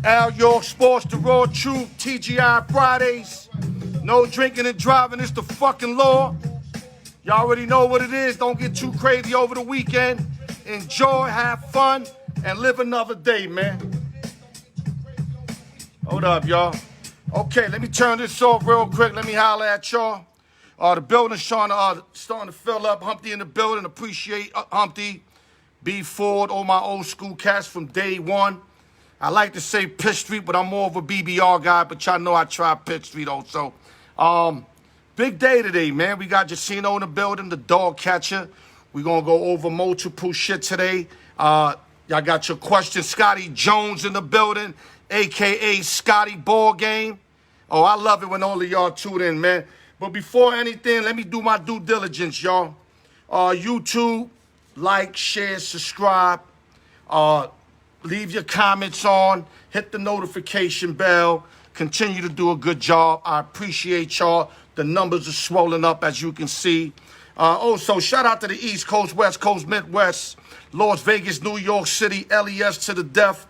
Al York Sports, the raw truth, TGI Fridays. No drinking and driving, it's the fucking law. Y'all already know what it is. Don't get too crazy over the weekend. Enjoy, have fun, and live another day, man. Hold up, y'all. Okay, let me turn this off real quick. Let me holler at y'all. The building's starting to fill up. Humpty in the building. Appreciate Humpty. B Ford, all my old school cats from day one. I like to say Pitt Street, but I'm more of a BBR guy, but y'all know I try Pitt Street also. Big day today, man. We got Jacino in the building, the dog catcher. We're going to go over multiple shit today. Y'all got your questions. Scotty Jones in the building, a.k.a. Scotty Ball Game. Oh, I love it when all of y'all tune in, man. But before anything, let me do my due diligence, y'all. YouTube, like, share, subscribe. Leave your comments on. Hit the notification bell. Continue to do a good job. I appreciate y'all. The numbers are swollen up, as you can see. Also, shout out to the East Coast, West Coast, Midwest, Las Vegas, New York City, LES to the death,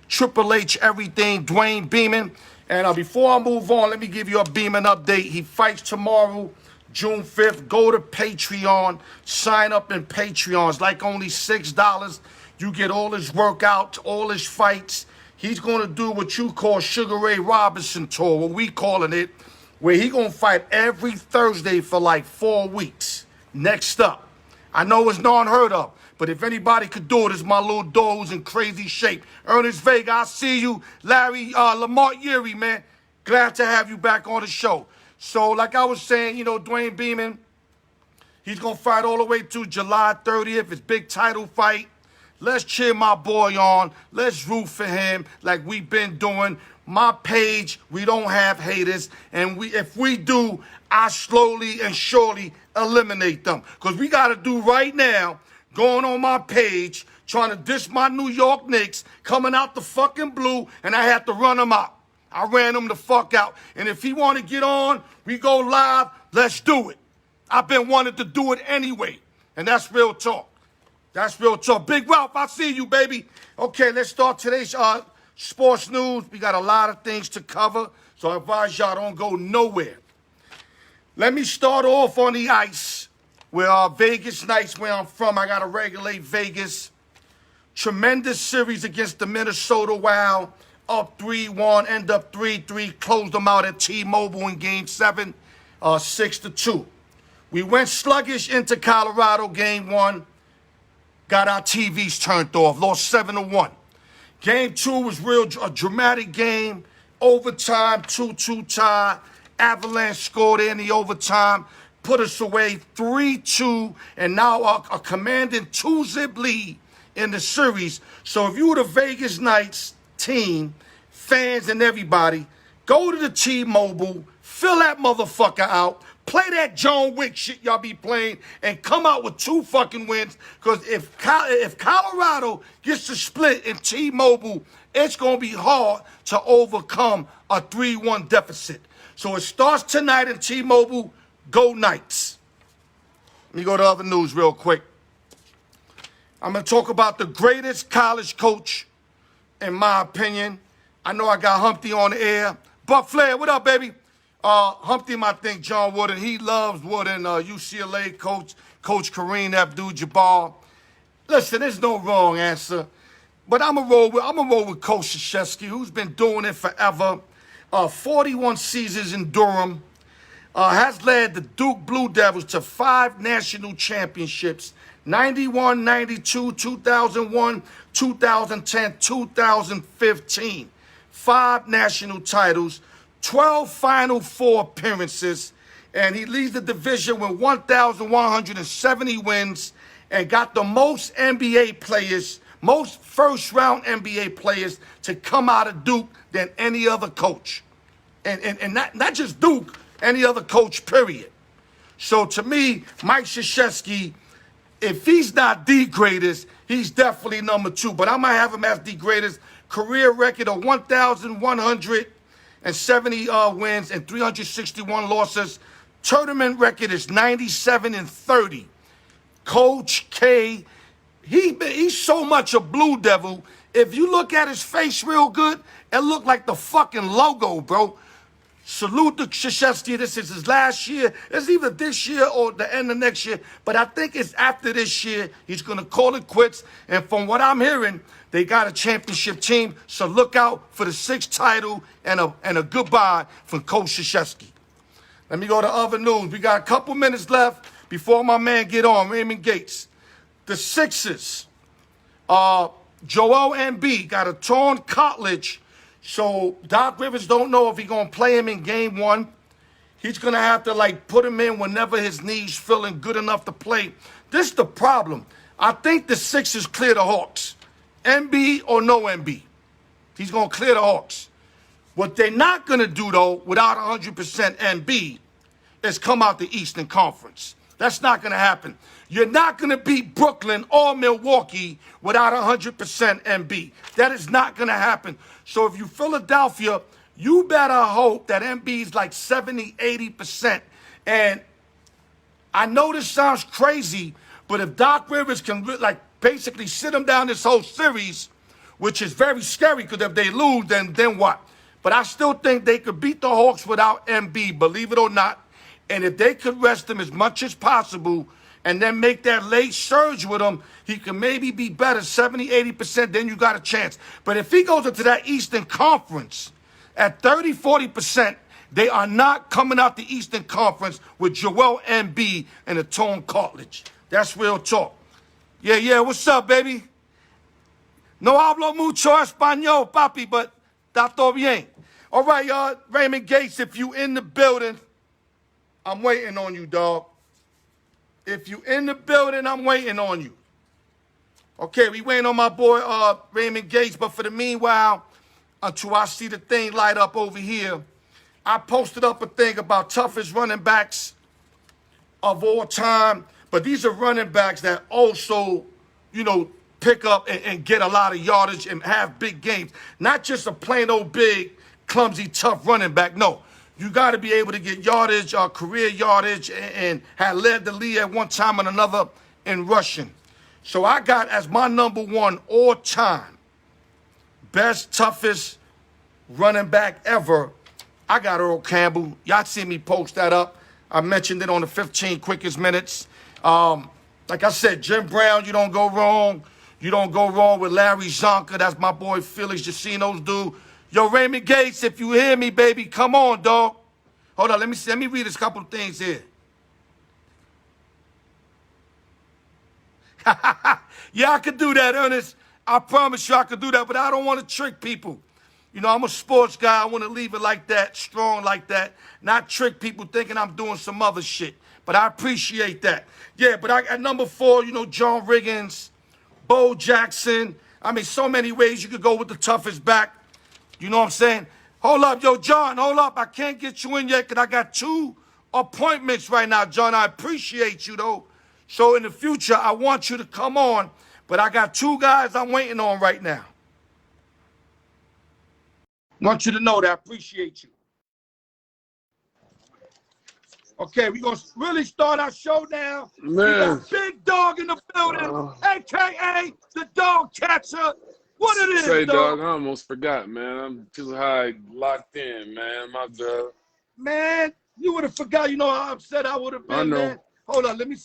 Triple H, everything, Dwayne Beeman. And before I move on, let me give you a Beeman update. He fights tomorrow, June 5th. Go to Patreon. Sign up in Patreon. It's like only $6. You get all his workouts, all his fights. He's going to do what you call Sugar Ray Robinson tour, what we calling it, where he going to fight every Thursday for like 4 weeks. Next up. I know it's not unheard of, but if anybody could do it, it's my little dog who's in crazy shape. Ernest Vega, I see you. Larry, Lamar Yuri, man. Glad to have you back on the show. So, like I was saying, you know, Dwayne Beeman, he's going to fight all the way to July 30th. His big title fight. Let's cheer my boy on. Let's root for him like we've been doing. My page, we don't have haters. And if we do, I slowly and surely eliminate them. Because we got to do right now, going on my page, trying to diss my New York Knicks, coming out the fucking blue, and I had to run them out. I ran them the fuck out. And if he want to get on, we go live, let's do it. I've been wanting to do it anyway. And that's real talk. That's real talk. Big Ralph, I see you, baby. Okay, let's start today's sports news. We got a lot of things to cover, so I advise y'all don't go nowhere. Let me start off on the ice with Vegas Knights, where I'm from. I got to regulate Vegas. Tremendous series against the Minnesota Wild. Up 3-1, end up 3-3. Closed them out at T-Mobile in Game 7, 6-2. We went sluggish into Colorado Game 1. Got our TVs turned off. Lost 7-1. Game 2 was a dramatic game. Overtime, 2-2 tie. Avalanche scored in the overtime. Put us away 3-2. And now a commanding 2-zip lead in the series. So if you were the Vegas Knights team, fans and everybody, go to the T-Mobile, fill that motherfucker out. Play that John Wick shit y'all be playing and come out with 2 fucking wins. Because if Colorado gets to split in T-Mobile, it's going to be hard to overcome a 3-1 deficit. So it starts tonight in T-Mobile. Go Knights. Let me go to other news real quick. I'm going to talk about the greatest college coach, in my opinion. I know I got Humpty on the air. Buck Flair, what up, baby? Humpty might think John Wooden. He loves Wooden, UCLA coach Kareem Abdul-Jabbar. Listen, there's no wrong answer. But I'm going to roll with Coach Krzyewski, who's been doing it forever. 41 seasons in Durham. Has led the Duke Blue Devils to 5 national championships. 91, 92, 2001, 2010, 2015. 5 national titles. 12 Final Four appearances, and he leads the division with 1,170 wins and got the most NBA players, most first-round NBA players to come out of Duke than any other coach. And not just Duke, any other coach, period. So to me, Mike Krzyewski, if he's not the greatest, he's definitely number 2. But I might have him as the greatest. Career record of 1,170 wins and 361 losses. Tournament record is 97-30. Coach K he's so much a Blue Devil. If you look at his face real good, it looked like the fucking logo, bro. Salute to Krzyewski. This is his last year. It's either this year or the end of next year. But I think it's after this year. He's going to call it quits. And from what I'm hearing, they got a championship team. So look out for the 6th title and a goodbye from Coach Krzyewski. Let me go to other news. We got a couple minutes left before my man get on, Raymond Gates. The Sixers, Joel Embiid got a torn cartilage. So Doc Rivers don't know if he's going to play him in game 1. He's going to have to, like, put him in whenever his knee's feeling good enough to play. This is the problem. I think the Sixers clear the Hawks. Embiid or no Embiid. He's going to clear the Hawks. What they're not going to do, though, without 100% Embiid, is come out the Eastern Conference. That's not going to happen. You're not going to beat Brooklyn or Milwaukee without 100% Embiid. That is not going to happen. So if you Philadelphia, you better hope that Embiid's like 70, 80%. And I know this sounds crazy, but if Doc Rivers can like basically sit him down this whole series, which is very scary because if they lose, then what? But I still think they could beat the Hawks without Embiid, believe it or not. And if they could rest him as much as possible and then make that late surge with him, he can maybe be better, 70, 80%, then you got a chance. But if he goes into that Eastern Conference at 30, 40%, they are not coming out the Eastern Conference with Joel Embiid and a torn cartilage. That's real talk. Yeah, what's up, baby? No hablo mucho español, papi, but está todo bien. All right, y'all, Raymond Gates, if you in the building, I'm waiting on you, dog. If you in the building, I'm waiting on you. Okay, we waiting on my boy Raymond Gates, but for the meanwhile, until I see the thing light up over here, I posted up a thing about toughest running backs of all time. But these are running backs that also, pick up and get a lot of yardage and have big games. Not just a plain old big, clumsy, tough running back. No. You got to be able to get yardage, career yardage, and had led the league at one time and another in rushing. So I got as my number 1 all-time best, toughest running back ever, I got Earl Campbell. Y'all see me post that up. I mentioned it on the 15 quickest minutes. Like I said, Jim Brown, you don't go wrong. You don't go wrong with Larry Zonka. That's my boy Felix Jacino's dude. Yo, Raymond Gates, if you hear me, baby, come on, dog. Hold on, let me read this couple of things here. Yeah, I could do that, Ernest. I promise you I could do that, but I don't want to trick people. I'm a sports guy. I want to leave it like that, strong like that, not trick people thinking I'm doing some other shit. But I appreciate that. Yeah, but at number 4, John Riggins, Bo Jackson. I mean, so many ways you could go with the toughest back. You know what I'm saying? Hold up, yo, John, hold up. I can't get you in yet because I got 2 appointments right now, John. I appreciate you, though. So in the future, I want you to come on, but I got 2 guys I'm waiting on right now. Want you to know that I appreciate you. Okay, we're going to really start our show now. Man. We got Big Dog in the building, a.k.a. the Dog Catcher. What it is, Say, dog? I almost forgot, man. I'm too high locked in, man. My God. Man, you would have forgot. You know how upset I would have been, I know. man. Hold on, let me.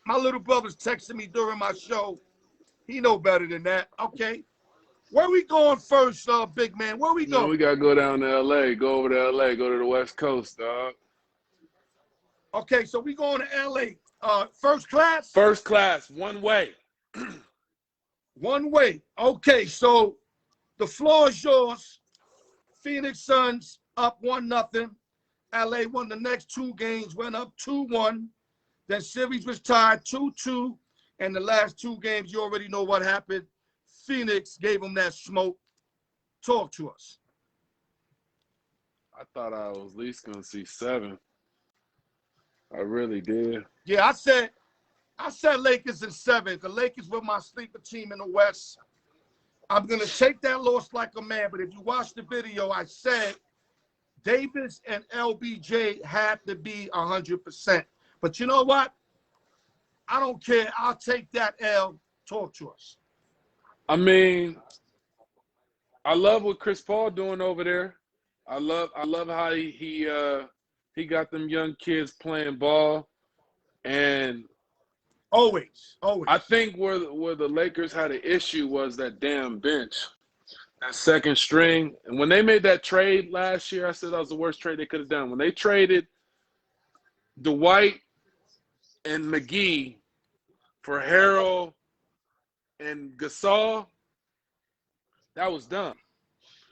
My little brother's texting me during my show. He know better than that. Okay. Where we going first, big man? Where we going? No, we got to go down to L.A., go over to L.A., go to the West Coast, dog. Okay, so we going to L.A. First class? First class, one way. One way. Okay, so the floor is yours. Phoenix Suns up 1-0. LA won the next 2 games, went up 2-1. That series was tied 2-2. And the last 2 games, you already know what happened. Phoenix gave them that smoke. Talk to us. I thought I was at least going to see 7. I really did. Yeah, I said Lakers in 7. The Lakers were my sleeper team in the West. I'm going to take that loss like a man, but if you watch the video, I said Davis and LBJ had to be 100%. But you know what? I don't care. I'll take that L. Talk to us. I mean, I love what Chris Paul doing over there. I love how he got them young kids playing ball, and Always. I think where the Lakers had an issue was that damn bench, that second string. And when they made that trade last year, I said that was the worst trade they could have done. When they traded Dwight and McGee for Harrell and Gasol, that was dumb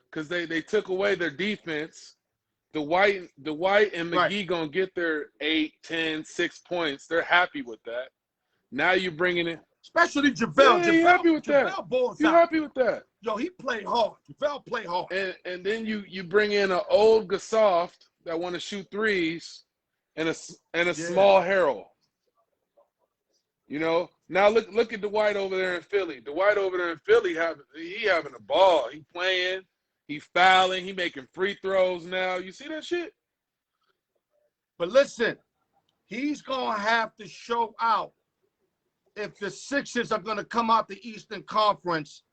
because they took away their defense. Dwight and McGee gonna get their 8, 10, 6 points. They're happy with that. Now you're bringing in, especially JaVale. Yeah, you happy with that? You happy with that? Yo, he played hard. JaVale played hard. And then you bring in an old Gasol that want to shoot threes, and a small Harrell. You know, now look at Dwight over there in Philly. Dwight over there in Philly having a ball. He playing, he fouling, he making free throws now. You see that shit? But listen, he's gonna have to show out if the Sixers are gonna come out the Eastern Conference,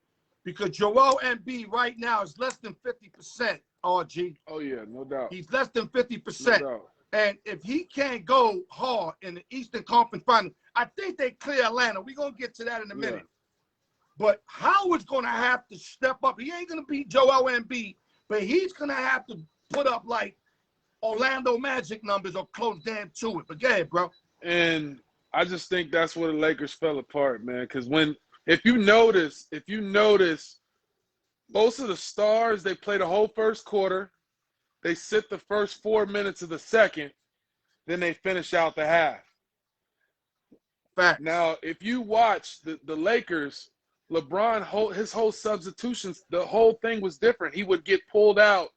because Joel Embiid right now is less than 50%. RG. Oh yeah, no doubt. He's less than 50%. No doubt. And if he can't go hard in the Eastern Conference Final, I think they clear Atlanta. We're going to get to that in a minute. But Howard's going to have to step up. He ain't going to beat Joel Embiid, but he's going to have to put up like Orlando Magic numbers or close damn to it. But go ahead, bro. And I just think that's where the Lakers fell apart, man. Because if you notice, most of the stars, they play the whole first quarter. They sit the first 4 minutes of the second, then they finish out the half. Fact. Now, if you watch the Lakers, LeBron, his whole substitutions, the whole thing was different. He would get pulled out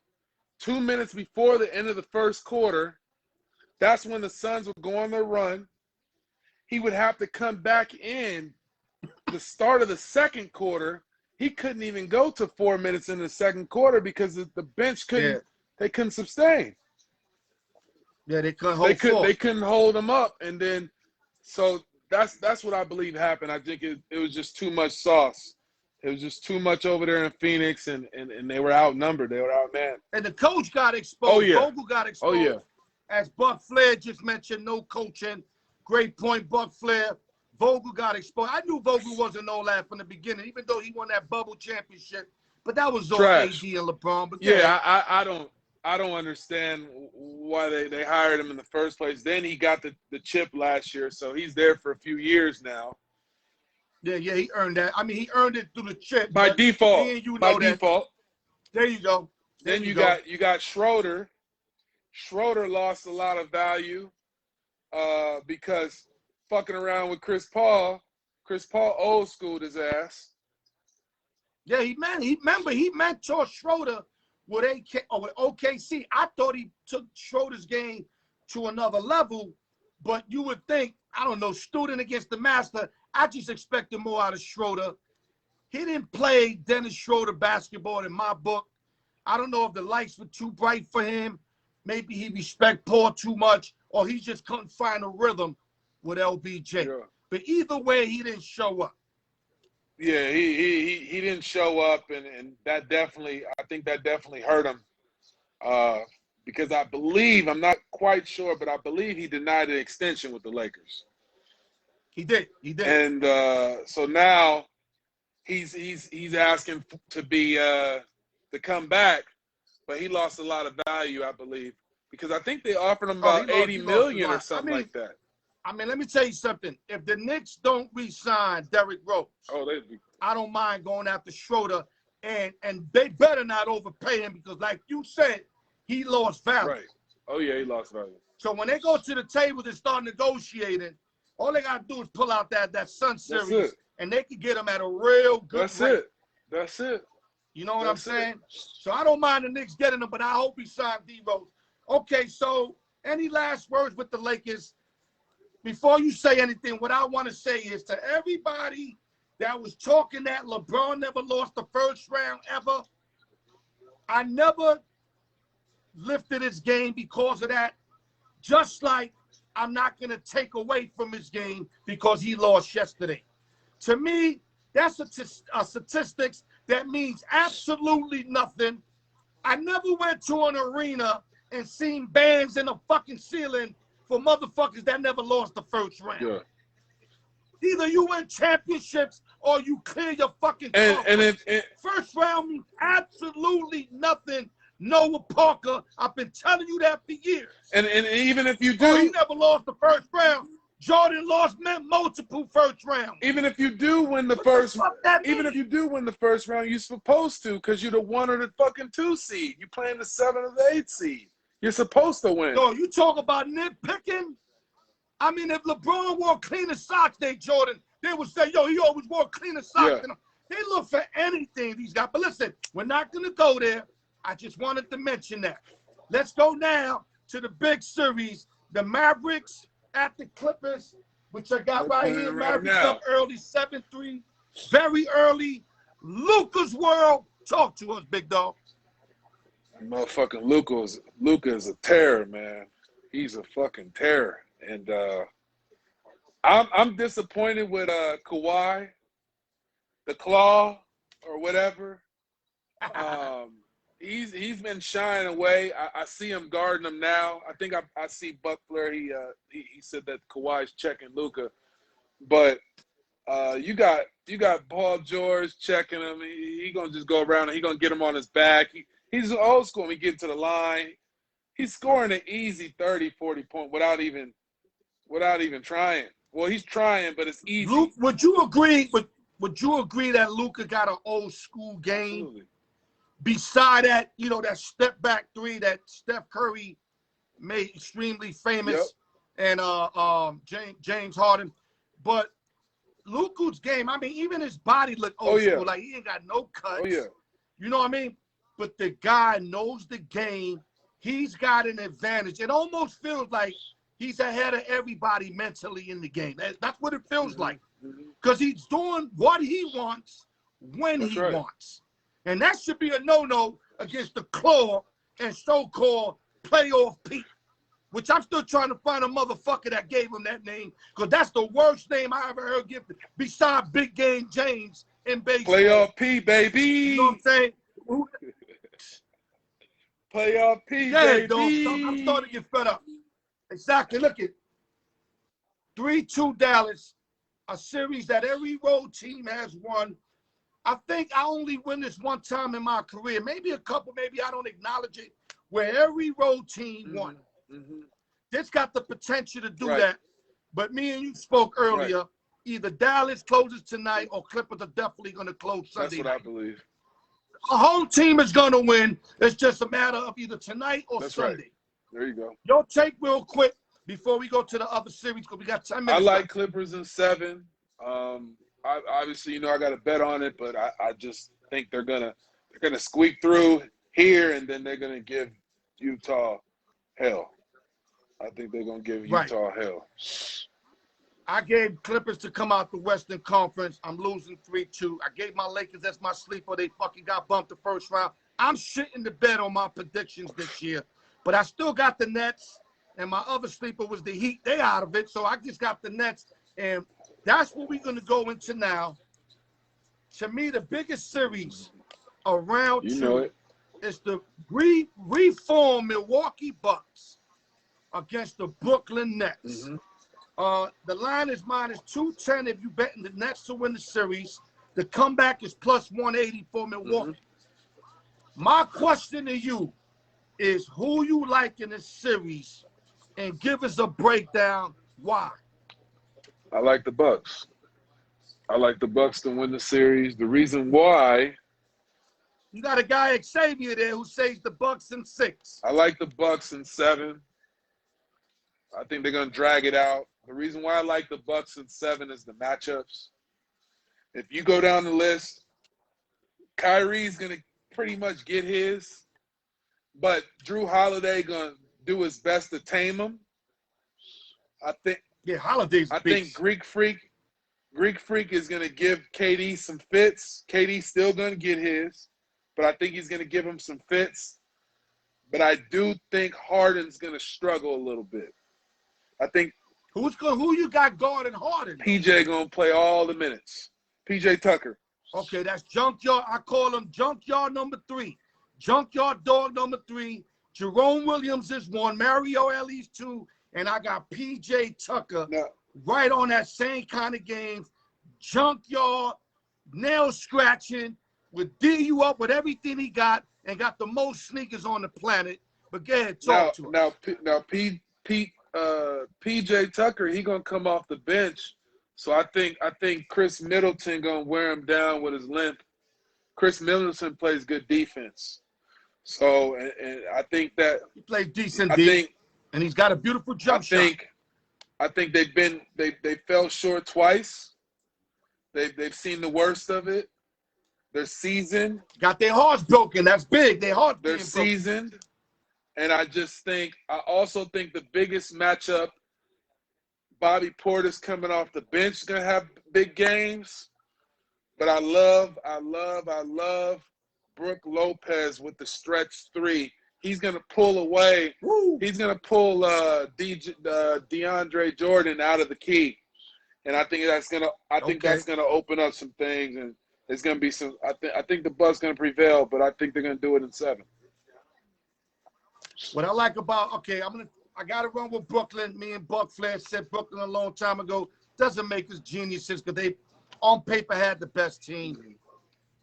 2 minutes before the end of the first quarter. That's when the Suns would go on their run. He would have to come back in the start of the second quarter. He couldn't even go to 4 minutes in the second quarter because the bench couldn't. Yeah. They couldn't sustain. Yeah, they couldn't hold. They couldn't hold them up, and then so that's what I believe happened. I think it was just too much sauce. It was just too much over there in Phoenix, and they were outnumbered. They were outmanned. And the coach got exposed. Oh yeah. Vogel got exposed. Oh yeah. As Buck Flair just mentioned, no coaching. Great point, Buck Flair. Vogel got exposed. I knew Vogel wasn't all that from the beginning, even though he won that bubble championship. But that was all AD and LeBron. But yeah, I don't understand why they hired him in the first place. Then he got the chip last year, so he's there for a few years now. Yeah, he earned that. I mean, he earned it through the chip. By default. Default. There you go. Then you got Schroeder. Schroeder lost a lot of value because fucking around with Chris Paul. Chris Paul old schooled his ass. Yeah, he mentored Schroeder with OKC. I thought he took Schroeder's game to another level, but you would think, I don't know, student against the master. I just expected more out of Schroeder. He didn't play Dennis Schroeder basketball in my book. I don't know if the lights were too bright for him. Maybe he respect Paul too much, or he just couldn't find a rhythm with LBJ. Yeah. But either way, he didn't show up. Yeah, he didn't show up, and I think that definitely hurt him. Because I believe, I'm not quite sure, but I believe he denied an extension with the Lakers. He did. And so now he's asking to come back, but he lost a lot of value, I believe, because I think they offered him about $80 million or something like that. I mean, let me tell you something. If the Knicks don't re-sign Derrick Rose, I don't mind going after Schroeder, and they better not overpay him because, like you said, he lost value. Right. Oh, yeah, he lost value. So when they go to the table and start negotiating, all they got to do is pull out that Sun Series, and they can get him at a real good rate. That's it. You know what I'm saying? So I don't mind the Knicks getting him, but I hope he signs D-Rose. Okay, so any last words with the Lakers? Before you say anything, what I want to say is to everybody that was talking that LeBron never lost the first round ever, I never lifted his game because of that, just like I'm not going to take away from his game because he lost yesterday. To me, that's a statistics that means absolutely nothing. I never went to an arena and seen bands in the fucking ceiling for motherfuckers that never lost the first round. Yeah. Either you win championships or you clear your fucking And first round means absolutely nothing. Noah Parker, I've been telling you that for years. And even if you Oh, he do, never lost the first round. Jordan lost multiple first rounds. even if you do win the What first, the fuck that even mean? if you do win the first round, you're supposed to, because you're the 1 or the fucking 2 seed. You playing the 7 or the 8 seed. You're supposed to win. Yo, you talk about nitpicking. I mean, if LeBron wore cleaner socks than Jordan, they would say, yo, he always wore cleaner socks than him. They look for anything, these guys. But listen, we're not going to go there. I just wanted to mention that. Let's go now to the big series, the Mavericks at the Clippers, which I got right here. Mavericks up early, 7-3, very early. Luka's world. Talk to us, big dog. Motherfucking Luka is a terror, man. He's a fucking terror. And I'm disappointed with Kawhi, the Claw, or whatever. He's been shying away. I see him guarding him now. I think I see Buckler. He said that Kawhi's checking Luka, but you got Paul George checking him. He gonna just go around and he gonna get him on his back. He's old school when he get to the line. He's scoring an easy 30, 40 point without even trying. Well, he's trying, but it's easy. Luke, would you agree that Luka got an old school game? Absolutely. Beside that, you know, that step back three that Steph Curry made extremely famous, and James Harden. But Luka's game, I mean, even his body looked old school. Like he ain't got no cuts. Oh, yeah. You know what I mean? But the guy knows the game. He's got an advantage. It almost feels like he's ahead of everybody mentally in the game. That's what it feels like. Because he's doing what he wants when he wants. And that should be a no-no against the Claw and so-called playoff Pete, which I'm still trying to find a motherfucker that gave him that name, because that's the worst name I ever heard given, besides Big Game James in baseball. Playoff P, baby. You know what I'm saying? Playoff P, yeah, baby. I'm starting to get fed up. Exactly. Look at 3-2 Dallas, a series that every road team has won. I think I only win this one time in my career. Maybe a couple, maybe I don't acknowledge it, where every road team won. This got the potential to do that. But me and you spoke earlier. Either Dallas closes tonight or Clippers are definitely going to close Sunday night. That's what I believe. A home team is going to win. It's just a matter of either tonight or Sunday. Right. There you go. Your take real quick before we go to the other series, because we got 10 minutes. I like Clippers in 7. Obviously, you know, I got to bet on it, but I just think they're gonna squeak through here, and then they're gonna give Utah hell. I think they're gonna give Utah hell. I gave Clippers to come out the Western Conference. I'm losing 3-2. I gave my Lakers as my sleeper. They fucking got bumped the first round. I'm shitting the bed on my predictions this year, but I still got the Nets, and my other sleeper was the Heat. They out of it, so I just got the Nets, and that's what we're going to go into now. To me, the biggest series around is the reformed Milwaukee Bucks against the Brooklyn Nets. The line is -210 if you betting the Nets to win the series. The comeback is +180 for Milwaukee. My question to you is, who you like in this series, and give us a breakdown why. I like the Bucks. I like the Bucks to win the series. The reason why, you got a guy Xavier there who says the Bucks in 6. I like the Bucks in 7. I think they're gonna drag it out. The reason why I like the Bucks in 7 is the matchups. If you go down the list, Kyrie's gonna pretty much get his, but Drew Holiday gonna do his best to tame him. I think. Yeah, Holiday's I think Greek Freak is going to give KD some fits. KD's still going to get his, but I think he's going to give him some fits. But I do think Harden's going to struggle a little bit. I think Who you got guarding Harden? PJ gonna play all the minutes. PJ Tucker. Okay, that's junkyard. I call him junkyard number 3. Junkyard dog number 3. Jerome Williams is 1. Mario Ellis 2. And I got PJ Tucker right on that same kind of game. Junkyard, nail scratching, would D you up with everything he got and got the most sneakers on the planet. But go ahead, talk to him. Now, PJ Tucker, he gonna come off the bench. So I think Chris Middleton gonna wear him down with his length. Chris Middleton plays good defense. So and I think that he plays decent defense, and he's got a beautiful jump shot. I think they fell short twice. They've seen the worst of it. They're seasoned. Got their hearts broken. That's big. They're seasoned. And I also think the biggest matchup, Bobby Portis coming off the bench is gonna have big games. But I love Brook Lopez with the stretch 3. He's gonna pull away. Woo. He's gonna pull DeAndre Jordan out of the key. And I think that's gonna open up some things, and it's gonna be some. I think the Bucks gonna prevail, but I think they're gonna do it in 7. What I like about I gotta run with Brooklyn. Me and Buck Flair said Brooklyn a long time ago. Doesn't make us geniuses because they on paper had the best team.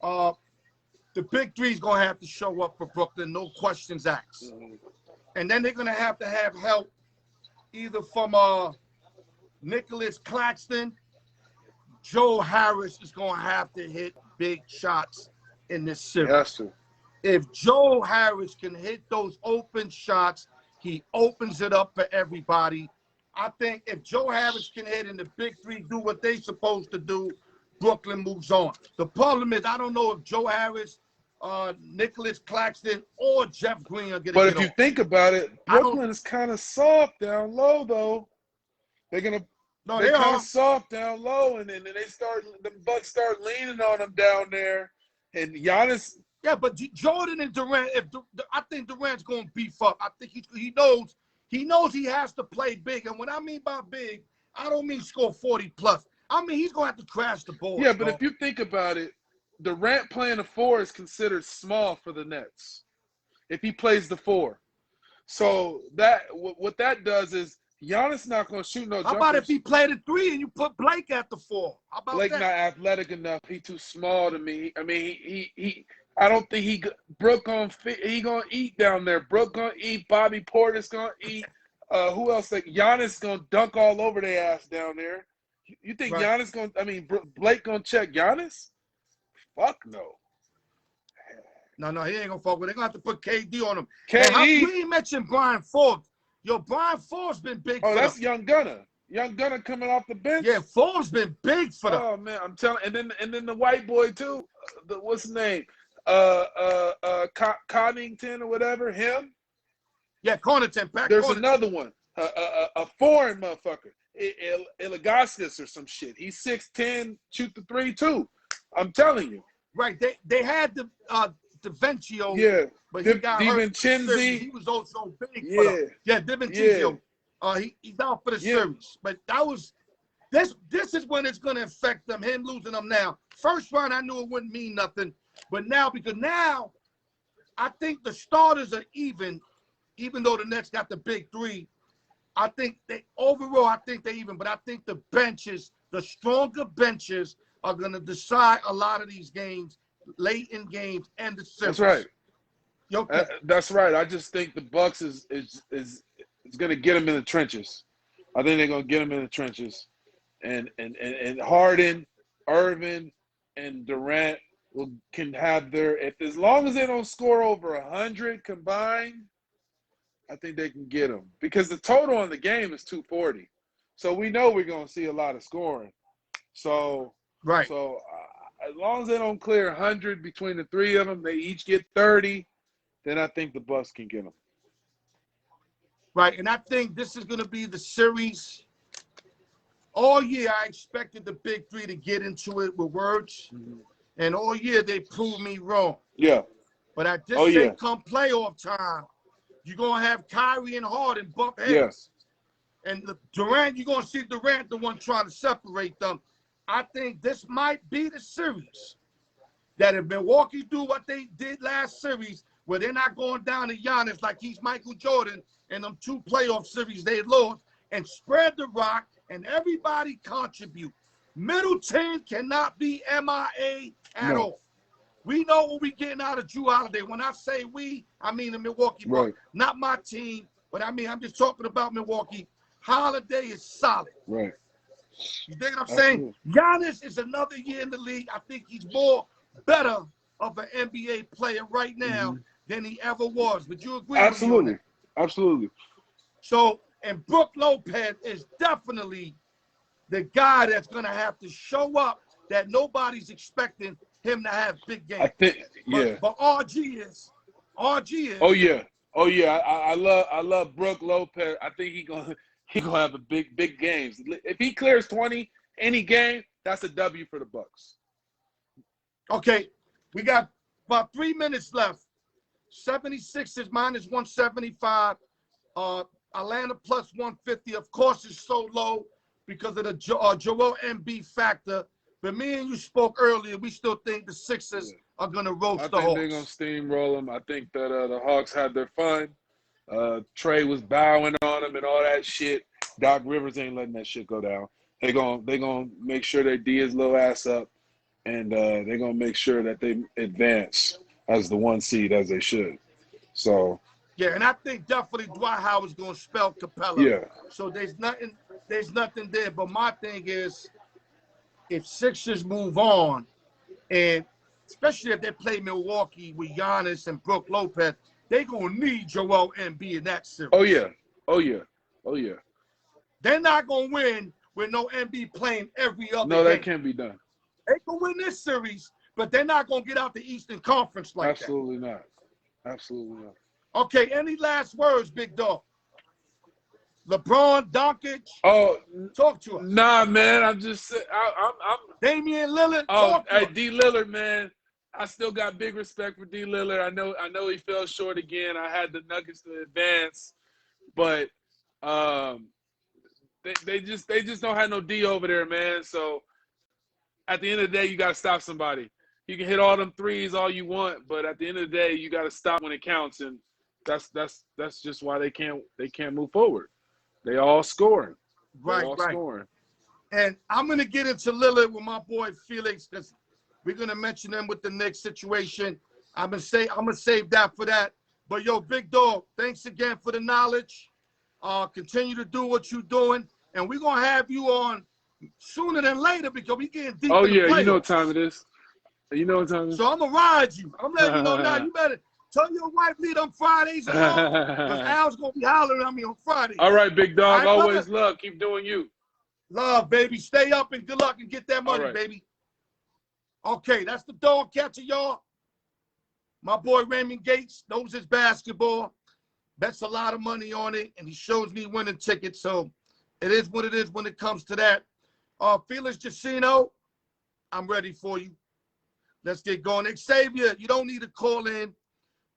The big 3's gonna have to show up for Brooklyn, no questions asked. And then they're gonna have help either from Nicholas Claxton. Joe Harris is gonna have to hit big shots in this series. Has to. If Joe Harris can hit those open shots, he opens it up for everybody. I think if Joe Harris can hit and the big 3 do what they're supposed to do, Brooklyn moves on. The problem is I don't know if Joe Harris, Nicholas Claxton, or Jeff Green are going to get But if you think about it, Brooklyn is kind of soft down low, though. They're kind of soft down low, and then the Bucks start leaning on them down there. And Giannis. Yeah, but Jordan and Durant, I think Durant's going to beef up. I think he knows he has to play big. And what I mean by big, I don't mean score 40+. I mean he's going to have to crash the ball. Yeah, but if you think about it, Durant playing the 4 is considered small for the Nets if he plays the 4. So what that does is Giannis not going to shoot no jumpers. How about if he played the 3 and you put Blake at the 4? How about Blake that? not athletic enough. He too small to me. I mean, he I don't think Brook gonna eat down there. Brook gonna eat. Bobby Portis gonna eat. Who else? Giannis gonna dunk all over their ass down there. You think Giannis Blake gonna check Giannis? Fuck no. No, he ain't gonna fuck with. They're gonna have to put KD on him. KD. We ain't mentioned Brian Forbes. Yo, Brian Forbes been big. Oh, that's Young Gunner. Young Gunner coming off the bench. Yeah, Forbes been big for them. Oh man, I'm telling. And then the white boy too. What's his name? Connington or whatever. Him. Yeah, Connaughton. There's another one. A foreign motherfucker. Ilagaskis or some shit. He's 6'10", shoot the 3 too. I'm telling you. Right. They had the DiVincenzo. Yeah. But he got hurt. He was also big for them. Yeah, DiVincenzo. He's out for the series. But this is when it's gonna affect them, him losing them now. First round I knew it wouldn't mean nothing. But now, because now I think the starters are even though the Nets got the big 3. I think they even, but I think the benches, the stronger benches are going to decide a lot of these games, late in games and the series. That's right. That's right. I just think the Bucks is going to get them in the trenches. I think they're going to get them in the trenches. And Harden, Irvin, and Durant can have as long as they don't score over 100 combined, I think they can get them because the total on the game is 240. So we know we're going to see a lot of scoring. So as long as they don't clear 100 between the 3 of them, they each get 30, then I think the Bucks can get them. Right, and I think this is going to be the series. All year I expected the big 3 to get into it with words. Mm-hmm. And all year they proved me wrong. Yeah. But I just say come playoff time, you're going to have Kyrie and Harden bump heads. And Durant, you're going to see Durant the one trying to separate them. I think this might be the series that if Milwaukee do what they did last series, where they're not going down to Giannis like he's Michael Jordan in them 2 playoff series they lost, and spread the rock and everybody contribute. Middleton cannot be MIA at all. We know what we're getting out of Drew Holiday. When I say we, I mean the Milwaukee Bucks. Not my team, but I mean, I'm just talking about Milwaukee. Holiday is solid. Right. You dig what I'm saying? Giannis is another year in the league. I think he's more better of an NBA player right now than he ever was. Would you agree with me on that? Absolutely. So, and Brook Lopez is definitely the guy that's going to have to show up that nobody's expecting him to have big games. I think, yeah. But RG is. Oh yeah. I love Brook Lopez. I think he gonna have a big games. If he clears 20 any game, that's a W for the Bucks. Okay, we got about 3 minutes left. 76ers minus 175. Atlanta plus 150. Of course, it's so low because of the Joel Embiid factor. But me and you spoke earlier. We still think the Sixers are going to roast the Hawks. I think they're going to steamroll them. I think that the Hawks had their fun. Trey was bowing on them and all that shit. Doc Rivers ain't letting that shit go down. They're gonna make sure they D his little ass up, and they're going to make sure that they advance as the 1 seed as they should. So. Yeah, and I think definitely Dwight Howard's going to spell Capella. Yeah. So there's nothing there. But my thing is, if Sixers move on, and especially if they play Milwaukee with Giannis and Brook Lopez, they're going to need Joel Embiid in that series. Oh, yeah. They're not going to win with no Embiid playing every other No, game. that can't be done. They can win this series, but they're not going to get out the Eastern Conference like Absolutely not. Absolutely not. Okay, any last words, big dog? LeBron, Doncic. Oh, talk to us. Nah, man. I'm just I'm Damian Lillard. Oh, hey, D Lillard, man. I still got big respect for D Lillard. I know he fell short again. I had the Nuggets to advance, but they just don't have no D over there, man. So at the end of the day, you got to stop somebody. You can hit all them threes all you want, but at the end of the day, you got to stop when it counts, and that's just why they can't move forward. They all scoring. Right. Scoring. And I'm gonna get into Lillard with my boy Felix because we're gonna mention him with the Knicks situation. I'm gonna save that for that. But yo, big dog, thanks again for the knowledge. Continue to do what you're doing, and we're gonna have you on sooner than later because we getting deep. Oh in the yeah, playoffs. you know what time it is. You know what time it is. So I'm gonna ride you. I'm letting you know now. You better tell your wife leave on Fridays alone because Al's gonna be hollering at me on Friday. All right, big dog. Right, always love. Keep doing you. Love, baby. Stay up and good luck and get that money, baby. Okay, that's the dog catcher, y'all. My boy Raymond Gates knows his basketball. Bets a lot of money on it, and he shows me winning tickets. So it is what it is when it comes to that. Felix Jacino, I'm ready for you. Let's get going. Xavier, you don't need to call in.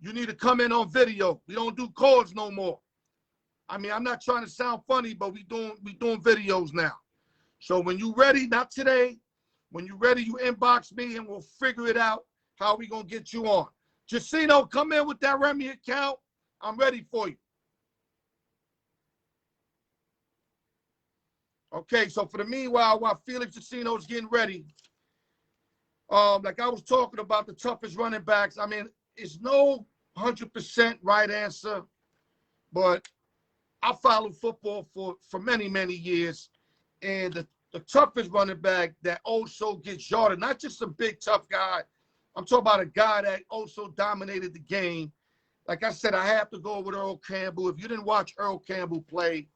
You need to come in on video. We don't do calls no more. I mean, I'm not trying to sound funny, but we doing videos now. So when you ready, not today, when you ready, you inbox me and we'll figure it out how we gonna get you on. Jacino, come in with that Remy account. I'm ready for you. Okay, so for the meanwhile, while Felix Jacino's getting ready, like I was talking about the toughest running backs, I mean, it's no 100% right answer, but I followed football for many, many years, and the toughest running back that also gets yarded, not just a big tough guy. I'm talking about a guy that also dominated the game. Like I said, I have to go with Earl Campbell. If you didn't watch Earl Campbell play,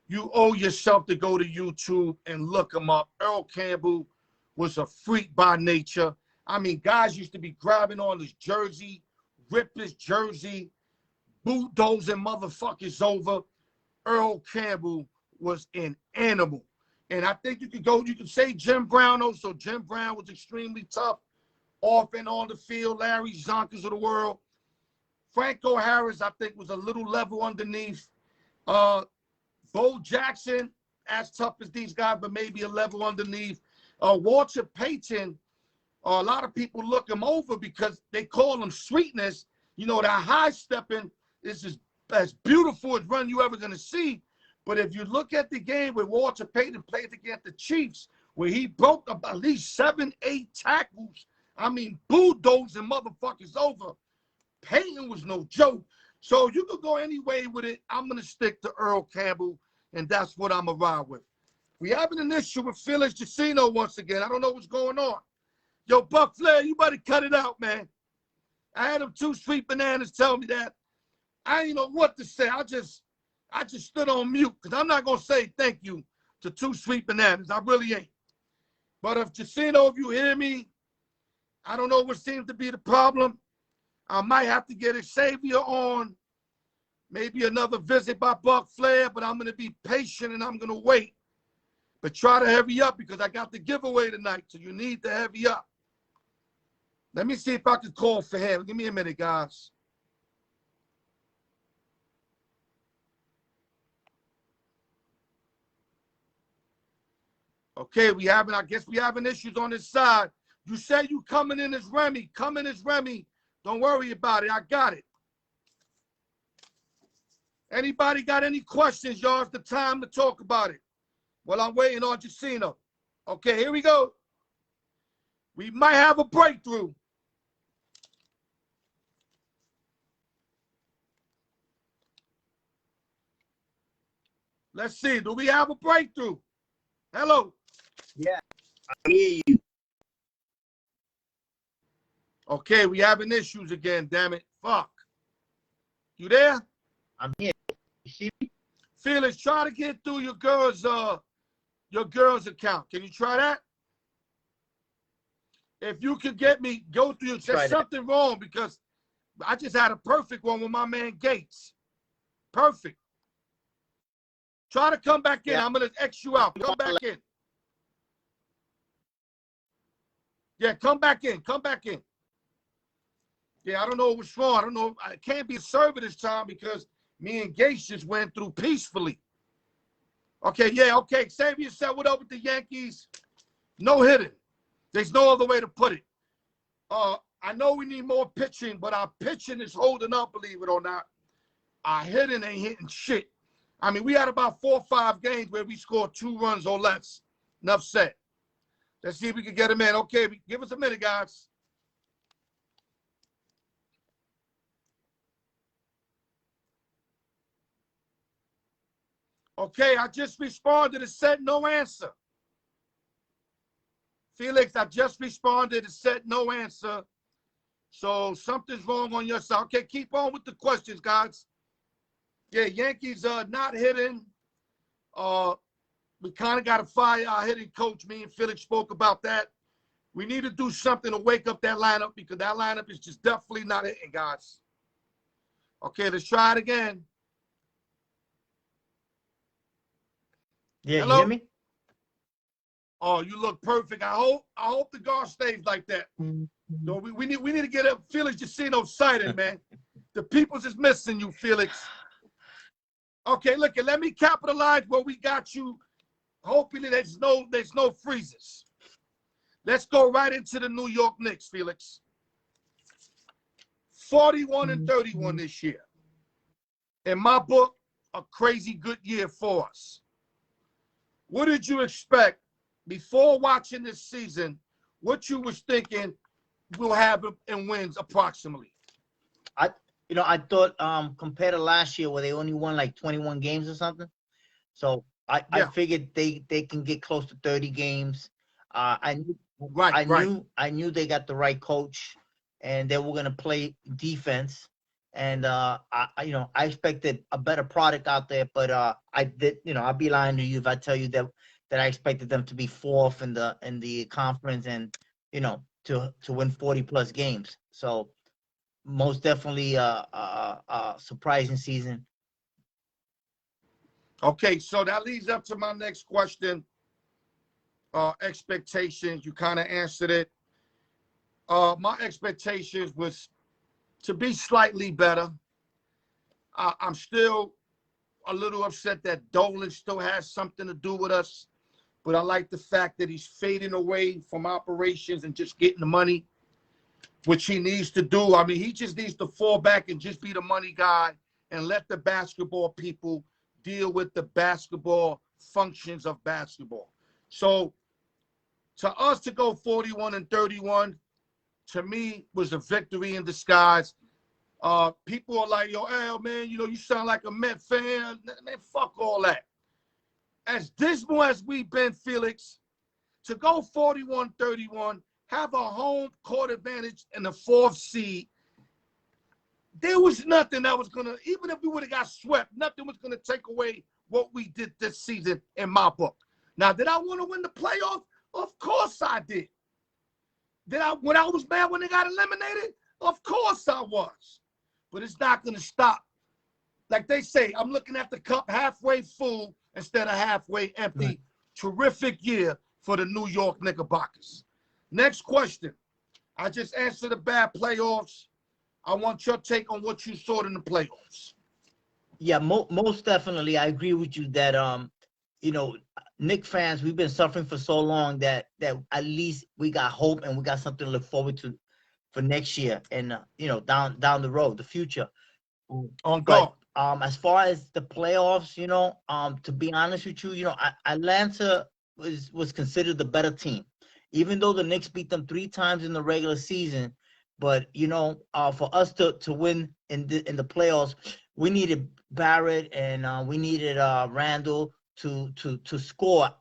you owe yourself to go to YouTube and look him up. Earl Campbell was a freak by nature. I mean, guys used to be grabbing on his jersey, rip his jersey, bulldozing motherfuckers over. Earl Campbell was an animal. And I think you could say Jim Brown also. Jim Brown was extremely tough off and on the field. Larry Zonkers of the world. Franco Harris, I think, was a little level underneath. Bo Jackson, as tough as these guys, but maybe a level underneath. Walter Payton, a lot of people look him over because they call him sweetness. You know, that high stepping is as beautiful as run you ever going to see. But if you look at the game where Walter Payton played against the Chiefs, where he broke up at least 7, 8 tackles, I mean, bulldozing motherfuckers over, Payton was no joke. So you could go any way with it. I'm going to stick to Earl Campbell, and that's what I'm going to ride with. We having an issue with Felix Jacino once again. I don't know what's going on. Yo, Buck Flair, you better cut it out, man. I had them 2 sweet bananas tell me that. I didn't know what to say. I just stood on mute because I'm not going to say thank you to 2 sweet bananas. I really ain't. But if Jacino, if you hear me, I don't know what seems to be the problem. I might have to get Xavier on, maybe another visit by Buck Flair, but I'm going to be patient and I'm going to wait. But try to heavy up because I got the giveaway tonight, so you need to heavy up. Let me see if I can call for him. Give me a minute, guys. Okay, I guess we having issues on this side. You say you coming in as Remy. Come in as Remy. Don't worry about it. I got it. Anybody got any questions, y'all? It's the time to talk about it. Well, I'm waiting on Jacino. Okay, here we go. We might have a breakthrough. Let's see. Do we have a breakthrough? Hello. Yeah, I hear you. Okay, we having issues again, damn it. Fuck. You there? I'm here. You see me? Felix, try to get through your girl's account. Can you try that? If you could get me, go through, there's something wrong because I just had a perfect one with my man Gates. Perfect. Try to come back in. Yeah. I'm going to X you out. Come back in. Yeah, come back in. Come back in. Yeah, I don't know what's wrong. I don't know. I can't be a server this time because me and Gates just went through peacefully. Okay, yeah, okay. Xavier said what up with the Yankees? No hitting. There's no other way to put it. I know we need more pitching, but our pitching is holding up, believe it or not. Our hitting ain't hitting shit. I mean, we had about 4 or 5 games where we scored 2 runs or less. Enough said. Let's see if we can get him in. Okay, give us a minute, guys. Okay, I just responded and said no answer. Felix, I just responded and said no answer. So something's wrong on your side. Okay, keep on with the questions, guys. Yeah, Yankees not hitting. We kind of got to fire our hitting coach. Me and Felix spoke about that. We need to do something to wake up that lineup because that lineup is just definitely not hitting, guys. Okay, let's try it again. Yeah, hello? You hear me? Oh, you look perfect. I hope the guard stays like that. So we need to get up Felix Jacino sighted, man. The people's is missing you, Felix. Okay, look, let me capitalize where we got you. Hopefully there's no freezes. Let's go right into the New York Knicks, Felix. 41-31 this year. In my book, a crazy good year for us. What did you expect before watching this season? What you was thinking we'll have in wins approximately? I thought compared to last year where they only won like 21 games or something. So I figured they can get close to 30 games. I knew they got the right coach and they were going to play defense. And I expected a better product out there, but I'd be lying to you if I tell you that I expected them to be 4th in the conference and to win 40+ games. So most definitely a surprising season. Okay, so that leads up to my next question. Expectations, you kind of answered it. My expectations was to be slightly better. I'm still a little upset that Dolan still has something to do with us, but I like the fact that he's fading away from operations and just getting the money, which he needs to do. I mean, he just needs to fall back and just be the money guy and let the basketball people deal with the basketball functions of basketball. So to us to go 41-31, to me, was a victory in disguise. People are like, yo, Al, man, you know, you sound like a Met fan. Man, fuck all that. As dismal as we've been, Felix, to go 41-31, have a home court advantage in the 4th seed, there was nothing that was going to, even if we would have got swept, nothing was going to take away what we did this season in my book. Now, did I want to win the playoff? Of course I did. When I was mad when they got eliminated? Of course I was. But it's not going to stop. Like they say, I'm looking at the cup halfway full instead of halfway empty. Right. Terrific year for the New York Knickerbockers. Next question. I just answered the bad playoffs. I want your take on what you saw in the playoffs. Yeah, most definitely. I agree with you that, you know, Knicks fans, we've been suffering for so long that at least we got hope and we got something to look forward to for next year and, you know, down the road, the future. On God. But, as far as the playoffs, you know, to be honest with you, you know, Atlanta was considered the better team, even though the Knicks beat them 3 times in the regular season. But, you know, for us to win in the playoffs, we needed Barrett and we needed Randall to score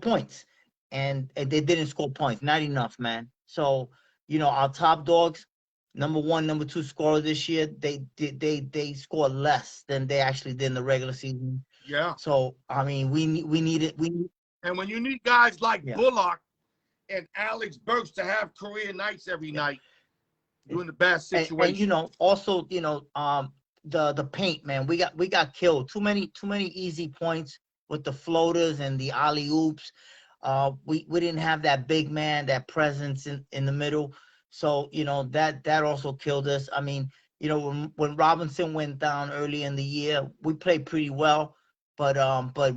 points, and they didn't score points, not enough, man. So, you know, our top dogs, number 1, number 2 scorer this year, they scored less than they actually did in the regular season. Yeah. So I mean, we needed. And when you need guys like Bullock and Alex Burks to have career nights every night, during the bad situation. And you know, also, you know, the paint, man, we got killed. Too many easy points with the floaters and the alley oops. We didn't have that big man, that presence in the middle. So, you know, that also killed us. I mean, you know, when Robinson went down early in the year, we played pretty well, but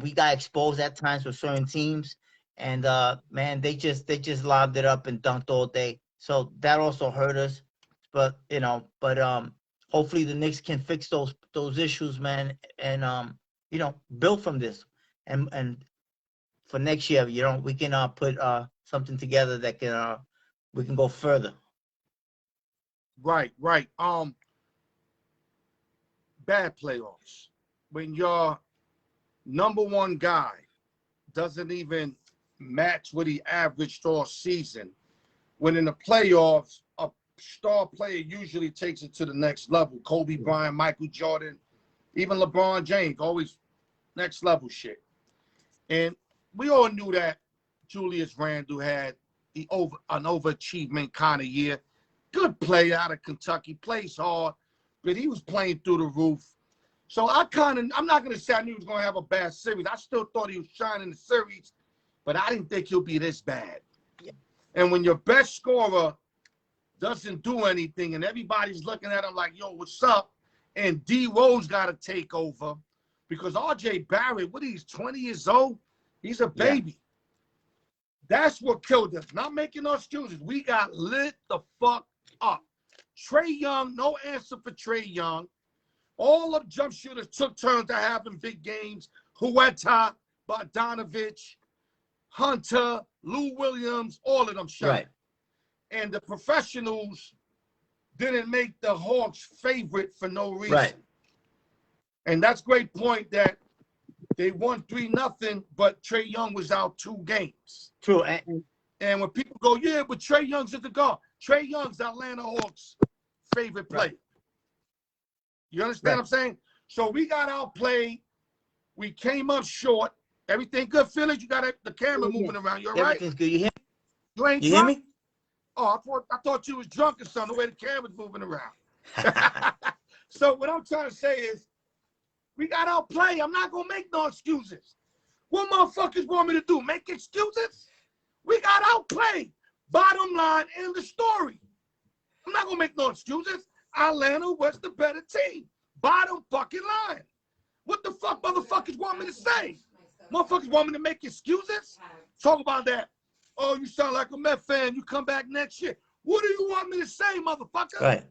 we got exposed at times with certain teams, and man, they just lobbed it up and dunked all day. So that also hurt us. But you know, hopefully the Knicks can fix those issues, man, and you know, build from this, and for next year, you know, we can put something together that can we can go further. Right. Bad playoffs. When your number 1 guy doesn't even match what he averaged all season, when in the playoffs, a star player usually takes it to the next level. Kobe Bryant, Michael Jordan, even LeBron James, always next level shit. And we all knew that Julius Randle had an overachievement kind of year. Good player out of Kentucky, plays hard, but he was playing through the roof. So I'm not going to say I knew he was going to have a bad series. I still thought he was shining the series, but I didn't think he'll be this bad. Yeah. And when your best scorer doesn't do anything and everybody's looking at him like, yo, what's up? And D. Rose got to take over because R.J. Barrett, he's 20 years old? He's a baby. Yeah. That's what killed us. Not making no excuses. We got lit the fuck up. Trae Young, no answer for Trae Young. All the jump shooters took turns to having big games. Huerta, Bogdanovich, Hunter, Lou Williams, all of them shot. Right. And the professionals didn't make the Hawks favorite for no reason. Right. And that's a great point that they won 3-0, but Trae Young was out 2 games. True. And when people go, yeah, but Trae Young's at the guard. Trae Young's the Atlanta Hawks' favorite player. Right. You understand what I'm saying? So we got outplayed. We came up short. Everything good, Felix? You got the camera moving around. You all right? Everything's good. You hear me? You ain't drunk? Hear me? Oh, I thought you was drunk or something, the way the camera's moving around. So what I'm trying to say is, we got outplayed. I'm not going to make no excuses. What motherfuckers want me to do? Make excuses? We got outplayed. Bottom line in the story. I'm not going to make no excuses. Atlanta was the better team. Bottom fucking line. What the fuck motherfuckers want me to say? Motherfuckers want me to make excuses? Talk about that. Oh, you sound like a Met fan. You come back next year. What do you want me to say, motherfucker? Right.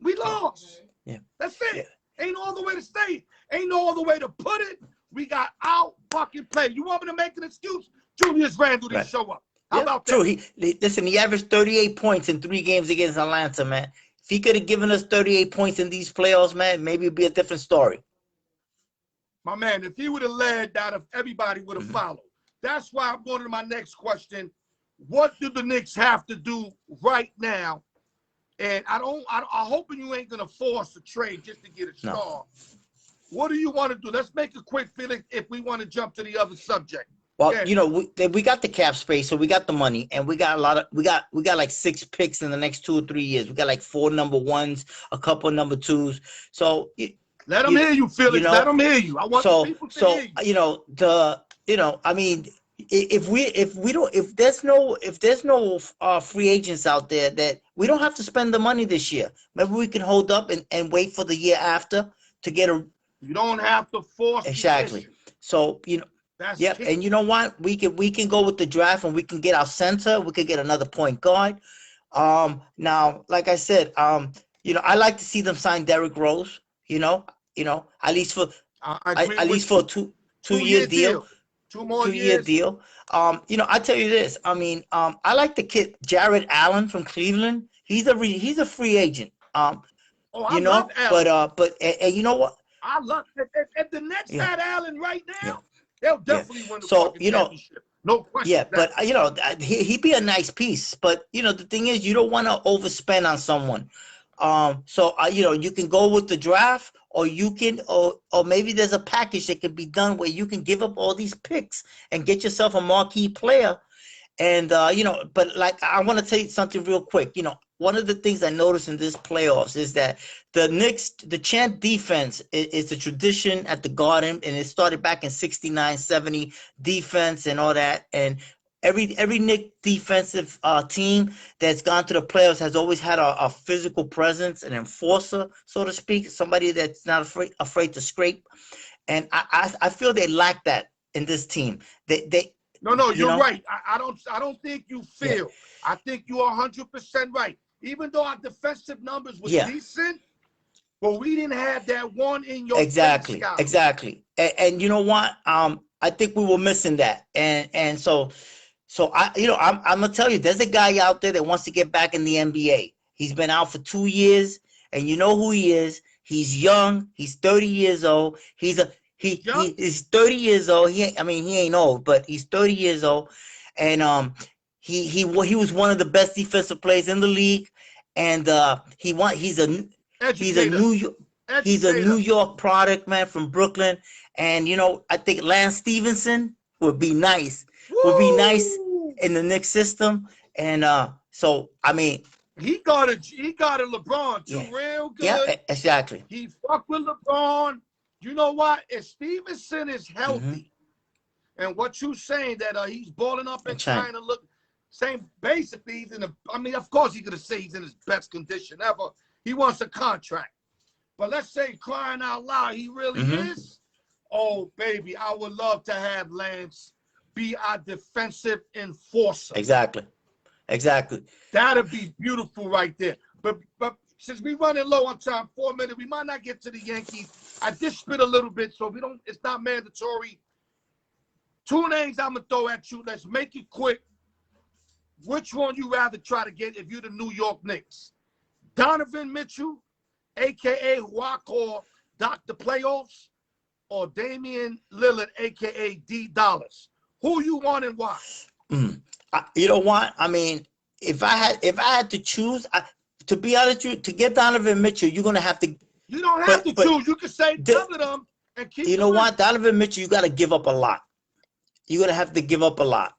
We lost. Yeah. That's it. Yeah. Ain't no other way to say it. Ain't no other way to put it. We got out fucking play. You want me to make an excuse? Julius Randle didn't show up. How about that? True. He averaged 38 points in 3 games against Atlanta, man. If he could have given us 38 points in these playoffs, man, maybe it'd be a different story. My man, if he would have led that, if everybody would have followed. That's why I'm going to my next question. What do the Knicks have to do right now? And I'm hoping you ain't gonna force a trade just to get a star. No. What do you want to do? Let's make a quick feeling if we want to jump to the other subject. Well, Yeah. you know, we got the cap space, so we got the money, and we got we got like 6 picks in the next 2 or 3 years. We got like 4 number 1s, a couple number 2s. So let them hear you, Felix. Let them hear you. I want the people to hear you. I mean, if there's no free agents out there, that we don't have to spend the money this year. Maybe we can hold up and wait for the year after to get a. You don't have to force. Exactly. So That's yep. key. And you know what? We can go with the draft, and we can get our center. We could get another point guard. Now, like I said, I like to see them sign Derrick Rose. At least for a two-year deal. 2 more 2-year deal. I tell you this. I mean, I like the kid Jared Allen from Cleveland. He's a free agent. I love Allen. But you know what? I love if the Nets had Allen right now, they'll definitely win the championship. No question. Yeah, but he'd be a nice piece. But the thing is, you don't want to overspend on someone. You can go with the draft, or you can, or maybe there's a package that can be done where you can give up all these picks and get yourself a marquee player. And but like, I want to tell you something real quick. One of the things I noticed in this playoffs is that the Knicks, the champ defense is a tradition at the Garden, and it started back in 69, 70 defense and all that. And every Knicks defensive team that's gone to the playoffs has always had a physical presence, an enforcer, so to speak, somebody that's not afraid to scrape. And I feel they lack that in this team. No, you're right. I don't think you feel. Yeah. I think you are 100% right. Even though our defensive numbers were decent, but we didn't have that one in your exactly. And you know what? I think we were missing that. And so I'm gonna tell you, there's a guy out there that wants to get back in the NBA. He's been out for 2 years, and you know who he is. He's young. He's 30 years old. He is 30 years old. He ain't old, but he's 30 years old, and he was one of the best defensive players in the league, and he's a New York product, man, from Brooklyn. And I think Lance Stevenson would be nice. Would be nice in the Knicks system. And so I mean, he got a LeBron too, real good. Yeah, exactly. He fucked with LeBron. You know what? If Stevenson is healthy, and what you saying that he's balling up and trying to look same, basically he's of course he's gonna say he's in his best condition ever. He wants a contract. But let's say, crying out loud, he really is. Oh baby, I would love to have Lance be our defensive enforcer. Exactly. That'd be beautiful right there. But since we're running low on time, 4 minutes, we might not get to the Yankees. I just spit a little bit, so it's not mandatory. 2 names I'm gonna throw at you. Let's make it quick. Which one you rather try to get if you're the New York Knicks? Donovan Mitchell, aka Walker, Dr. Playoffs, or Damian Lillard, aka D Dollars? Who you want and why? You know what? I mean, if I had to choose, to be honest with you, to get Donovan Mitchell, you're gonna have to. You don't have to choose. You can say none of them and keep. You know what? Donovan Mitchell, you got to give up a lot. You're gonna have to give up a lot.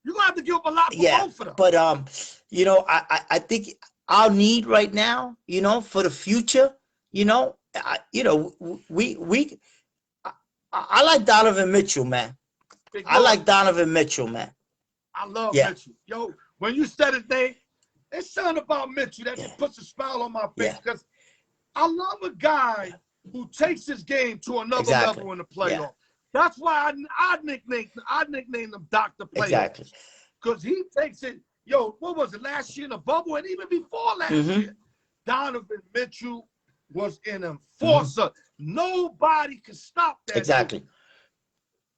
You're gonna have to give up a lot for both of them. But I think our need right now, for the future, I like Donovan Mitchell, man. I like Donovan Mitchell, man. I love Mitchell. Yo, when you said his name, it's something about Mitchell that just puts a smile on my face because I love a guy who takes his game to another Exactly. level in the playoff. Yeah. That's why I nicknamed him Dr. Playoff. Exactly. Because he takes it, yo, what was it, last year in the bubble and even before last year, Donovan Mitchell was an enforcer. Nobody could stop that. Exactly. Dude.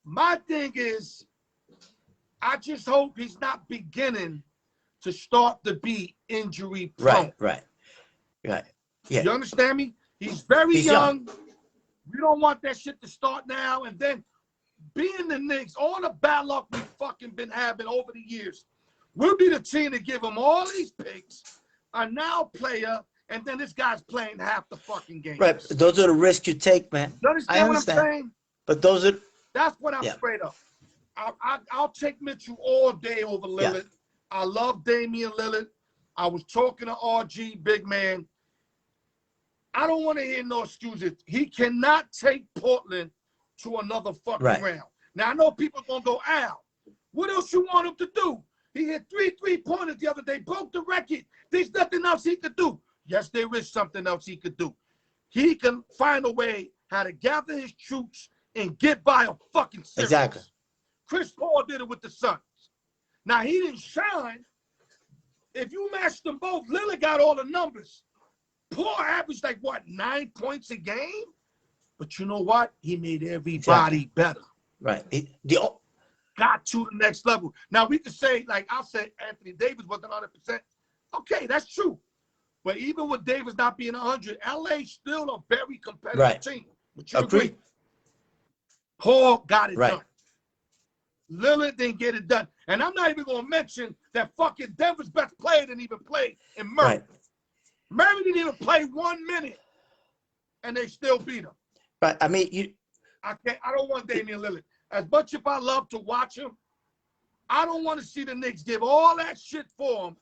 My thing is, I just hope he's not beginning to start to be injury prone. Right. Yeah. You understand me? He's very young. We don't want that shit to start now. And then being the Knicks, all the bad luck we've fucking been having over the years, we'll be the team to give him all these picks, a now player, and then this guy's playing half the fucking game. Right. Those are the risks you take, man. You understand what I'm saying? But those are... That's what I'm afraid of. I'll take Mitchell all day over Lillard. Yeah. I love Damian Lillard. I was talking to RG, big man. I don't want to hear no excuses. He cannot take Portland to another fucking round. Now, I know people are going to go, Al, what else you want him to do? He hit 3 3-pointers the other day, broke the record. There's nothing else he could do. Yes, there is something else he could do. He can find a way how to gather his troops and get by a fucking series. Exactly. Chris Paul did it with the Suns. Now, he didn't shine. If you matched them both, Lillard got all the numbers. Paul averaged like, what, 9 points a game? But you know what? He made everybody better. Right. Got to the next level. Now, we could say, like I said, Anthony Davis wasn't 100%. Okay, that's true. But even with Davis not being 100, LA's still a very competitive team. Would you agree? Paul got it done. Lillard didn't get it done. And I'm not even going to mention that fucking Denver's best player didn't even play in Murray. Murray didn't even play 1 minute, and they still beat him. Right. I mean, I don't want Damian Lillard. As much as I love to watch him, I don't want to see the Knicks give all that shit for him.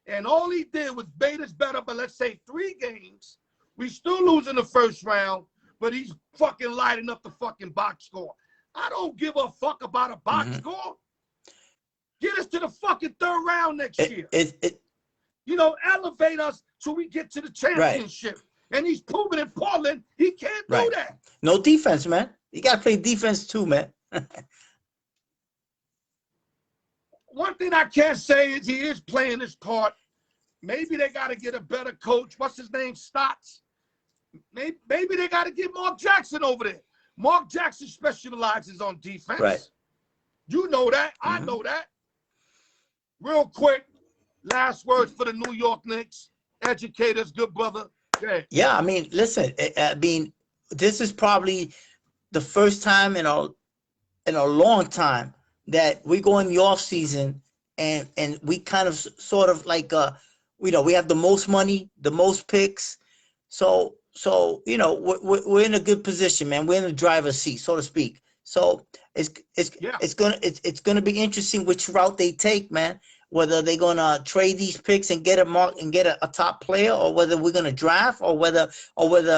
And all he did was bait us better, but let's say 3 games. We still lose in the first round, but he's fucking lighting up the fucking box score. I don't give a fuck about a box score. Get us to the fucking 3rd round next year. You know, elevate us so we get to the championship. And he's proven in Portland he can't do that. No defense, man. You got to play defense too, man. One thing I can't say is he is playing his part. Maybe they got to get a better coach. What's his name? Stotts. Maybe they got to get Mark Jackson over there. Mark Jackson specializes on defense. Right. You know that. I know that. Real quick, last words for the New York Knicks. Educators, good brother. Yeah, I mean, listen, I mean, this is probably the first time in a long time that we go in the off season and we kind of sort of like you know, we have the most money, the most picks, so you know, we're in a good position, man. We're in the driver's seat, so to speak. So it's gonna be interesting which route they take, man. Whether they're gonna trade these picks and get a top player, or whether we're gonna draft, or whether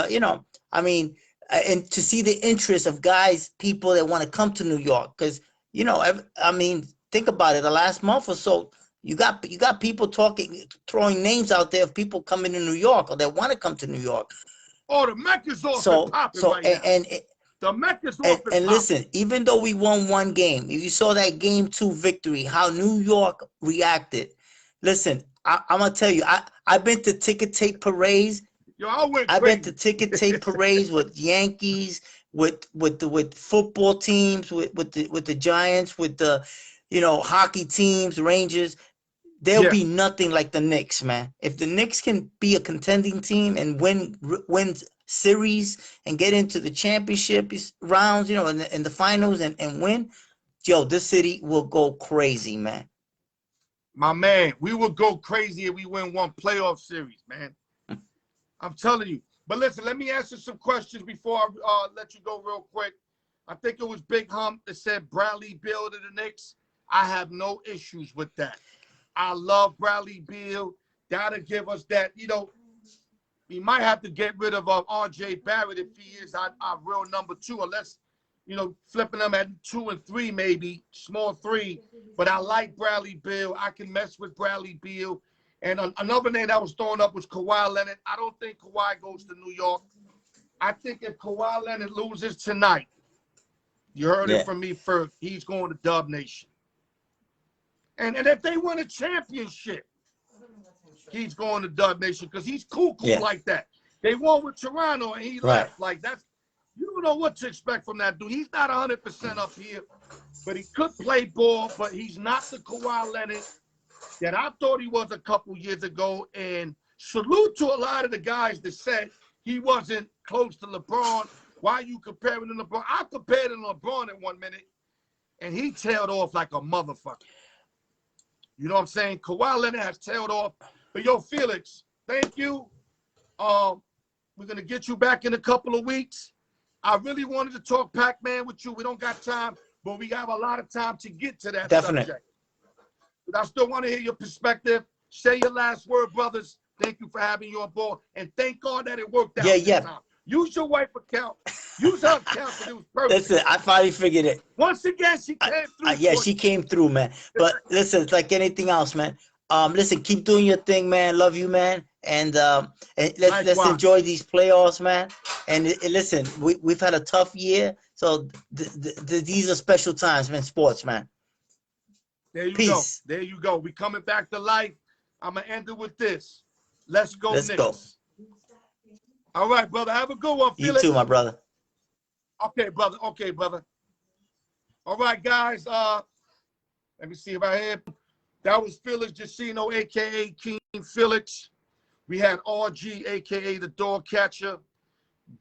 you know, I mean, and to see the interest of guys, people that want to come to New York, because you know, I mean, think about it. The last month or so, you got people throwing names out there of people coming to New York or that want to come to New York. Oh, the Mecca's off the top right now. The Mecca's off the top. And listen, even though we won 1 game, if you saw that Game 2 victory, how New York reacted. Listen, I'm gonna tell you, I've been to ticket tape parades. Yo, I've been to ticket tape parades with Yankees, with football teams, with the Giants, with the, you know, hockey teams, Rangers. There'll be nothing like the Knicks, man. If the Knicks can be a contending team and win series and get into the championship rounds, you know, in the finals and win, yo, this city will go crazy, man. My man, we will go crazy if we win 1 playoff series, man. I'm telling you. But listen, let me answer some questions before I let you go real quick. I think it was Big Hump that said Bradley Beal to the Knicks. I have no issues with that. I love Bradley Beal. That'll give us that, you know, we might have to get rid of R.J. Barrett if he is our real number 2, unless, you know, flipping them at 2 and 3 maybe, small 3. But I like Bradley Beal. I can mess with Bradley Beal. And another name that was thrown up was Kawhi Leonard. I don't think Kawhi goes to New York. I think if Kawhi Leonard loses tonight, you heard it from me first, he's going to Dub Nation. And if they win a championship, he's going to Dub Nation because he's cool like that. They won with Toronto and he left. Like that's, you don't know what to expect from that dude. He's not 100% up here, but he could play ball, but he's not the Kawhi Leonard that I thought he was a couple years ago. And salute to a lot of the guys that said he wasn't close to LeBron. Why are you comparing him to LeBron? I compared him to LeBron in 1 minute, and he tailed off like a motherfucker. You know what I'm saying? Kawhi Leonard has tailed off. But, yo, Felix, thank you. We're going to get you back in a couple of weeks. I really wanted to talk Pac-Man with you. We don't got time, but we have a lot of time to get to that subject. But I still want to hear your perspective. Say your last word, brothers. Thank you for having you on board. And thank God that it worked out this time. Use your wife account. Use her account because it was perfect. Listen, I finally figured it. Once again, she came through. Yeah, she came through, man. But listen, it's like anything else, man. Listen, keep doing your thing, man. Love you, man. And let's enjoy these playoffs, man. And listen, we've had a tough year, so these are special times, man. Sports, man. There you go. There you go. We coming back to life. I'm gonna end it with this. Let's go, Knicks. Go. All right, brother. Have a good one, Felix. You too, my brother. Okay, brother. Okay, brother. All right, guys. Let me see if I had. That was Felix Jacino, a.k.a. King Felix. We had RG, a.k.a. the dog catcher.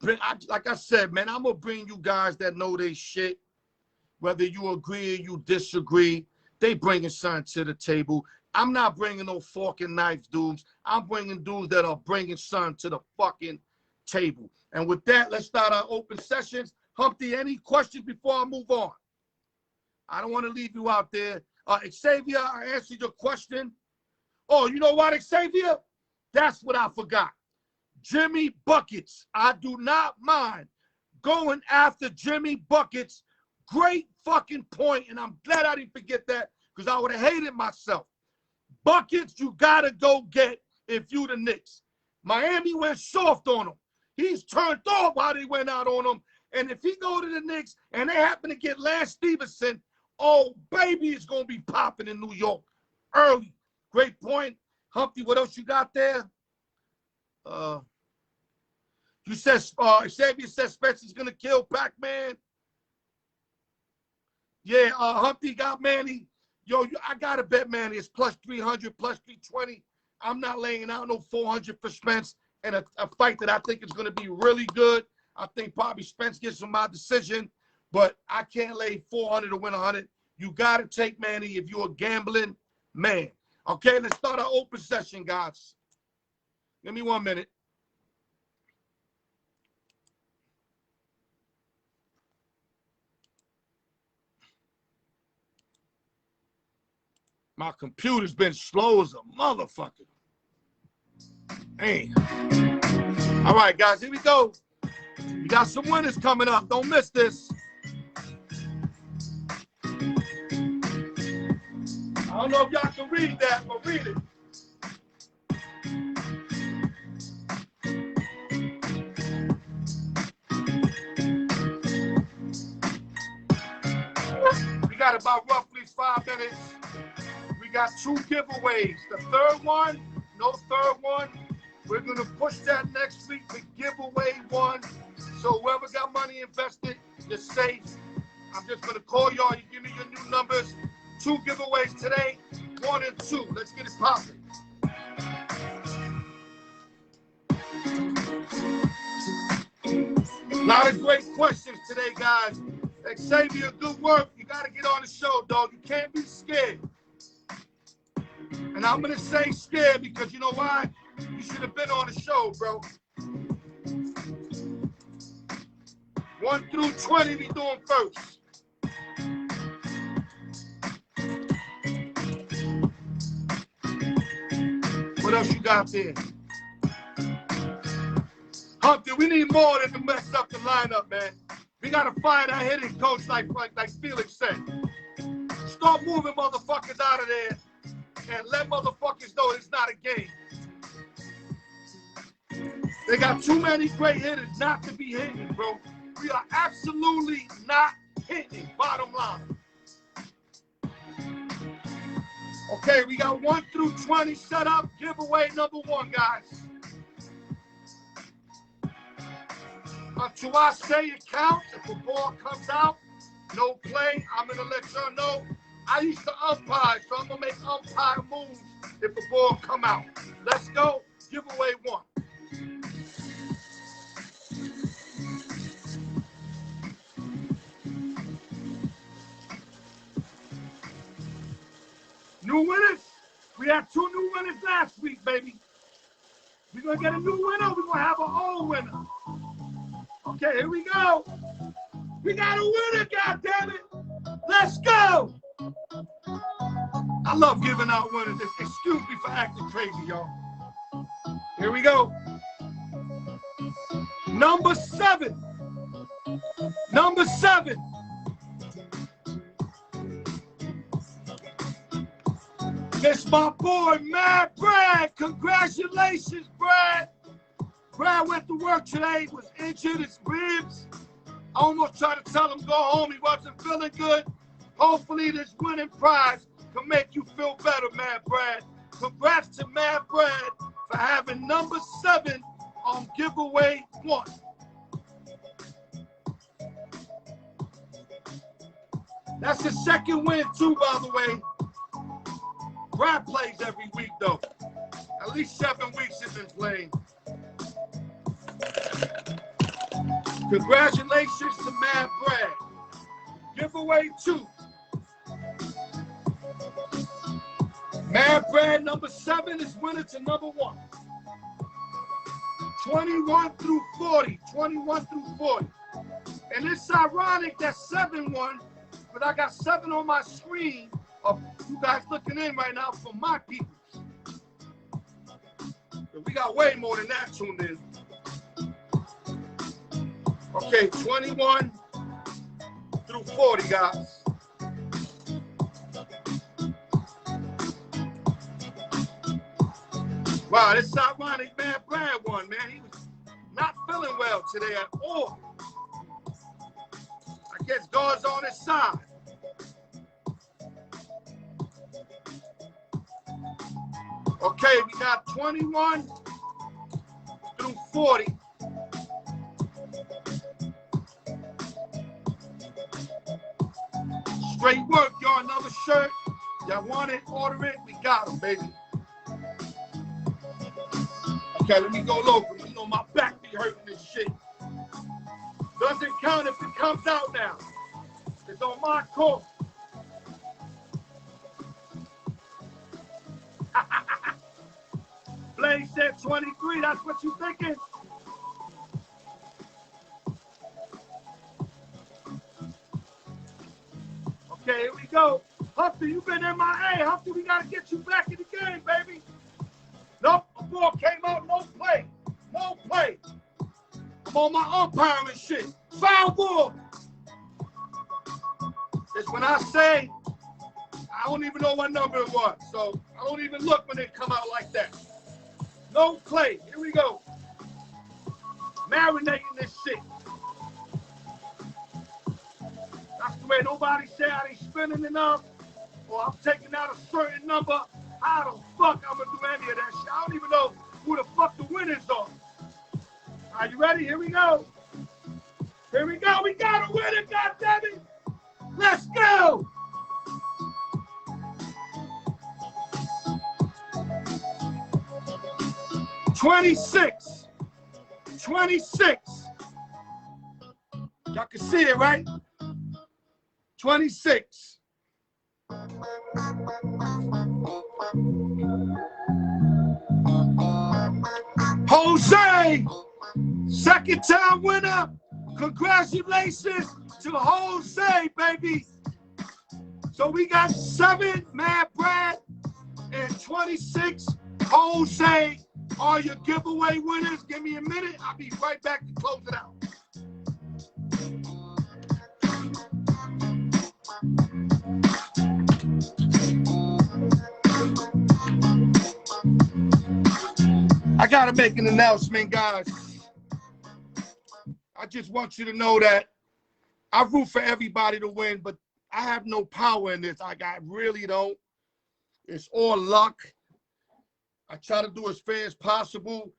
Like I said, man, I'm going to bring you guys that know they shit. Whether you agree or you disagree, they bringing something to the table. I'm not bringing no fork and knife dudes. I'm bringing dudes that are bringing something to the fucking table. And with that, let's start our open sessions. Humpty, any questions before I move on? I don't want to leave you out there. Xavier, I answered your question. Oh, you know what, Xavier? That's what I forgot. Jimmy Buckets. I do not mind going after Jimmy Buckets. Great fucking point, and I'm glad I didn't forget that because I would have hated myself. Buckets, you got to go get if you the Knicks. Miami went soft on him. He's turned off while they went out on him. And if he go to the Knicks and they happen to get Lance Stevenson, oh, baby, it's going to be popping in New York early. Great point. Humpty, what else you got there? You said, Xavier said Spencer's going to kill Pac-Man. Yeah, Humpty got Manny. Yo, I got to bet Manny is plus 300, plus 320. I'm not laying out no 400 for Spence in a fight that I think is going to be really good. I think probably Spence gets from my decision, but I can't lay 400 to win 100. You got to take Manny if you're a gambling man. Okay, let's start our open session, guys. Give me 1 minute. My computer's been slow as a motherfucker. Hey. All right, guys, here we go. We got some winners coming up. Don't miss this. I don't know if y'all can read that, but read it. We got about roughly 5 minutes. We got 2 giveaways. The third one, no third one. We're going to push that next week to giveaway 1. So whoever got money invested, you're safe. I'm just going to call y'all. You give me your new numbers. 2 giveaways today, 1 and 2. Let's get it popping. A lot of great questions today, guys. Xavier, good work. You got to get on the show, dog. You can't be scared. And I'm going to say scared because you know why? You should have been on the show, bro. 1 through 20 we doing first. What else you got there? Humpty, we need more than to mess up the lineup, man. We got to find our hitting coach like Felix said. Start moving motherfuckers out of there and let motherfuckers know it's not a game. They got too many great hitters not to be hitting, bro. We are absolutely not hitting, bottom line. Okay, we got 1 through 20 set up. Giveaway number 1, guys. Until I say it counts, if the ball comes out, no play, I'm going to let y'all know. I used to umpire, so I'm going to make umpire moves if the ball come out. Let's go. Giveaway 1. New winners. We had 2 new winners last week, baby. We're going to get a new winner. We're going to have an old winner. Okay, here we go. We got a winner, goddammit. Let's go. I love giving out winners. Excuse me for acting crazy, y'all. Here we go. Number 7. Number 7. It's my boy, Mad Brad. Congratulations, Brad. Brad went to work today, was injured, his ribs. I almost tried to tell him go home. He wasn't feeling good. Hopefully this winning prize can make you feel better, Mad Brad. Congrats to Mad Brad for having number 7 on giveaway 1. That's the second win too, by the way. Brad plays every week, though. At least 7 weeks he's been playing. Congratulations to Mad Brad. Giveaway 2. Mad Brad number 7 is winner to number 1. 21 through 40. 21 through 40. And it's ironic that 7 won, but I got 7 on my screen of you guys looking in right now for my people. We got way more than that tuned in. Okay, 21 through 40, guys. Wow, this ironic, man. Brad won, man. He was not feeling well today at all. I guess God's on his side. Okay, we got 21 through 40. Straight work, y'all. Another shirt. Y'all want it, order it. We got them, baby. Okay, let me go local. You know, my back be hurting this shit. Doesn't count if it comes out now. It's on my court. Blaze said 23, that's what you thinking? Okay, here we go. Humpty, you been MIA. Humpty, we gotta get you back in the game, baby. Nope, the ball came out, no play. No play. I'm on my umpiring shit. Foul ball. It's when I say, I don't even know what number it was, so I don't even look when they come out like that. No play. Here we go. Marinating this shit. That's the way nobody say I ain't spending enough or I'm taking out a certain number. How the fuck I'm gonna do any of that shit? I don't even know who the fuck the winners are. Are you ready? Here we go. Here we go. We got a winner, goddammit. Let's go. $26. Y'all can see it, right? 26. Jose, second time winner. Congratulations to Jose, baby. So we got 7 Mad Brad and 26 Jose are your giveaway winners. Give me a minute. I'll be right back to close it out. I gotta make an announcement, guys. I just want you to know that I root for everybody to win, but I have no power in this. I really don't. It's all luck. I try to do as fair as possible.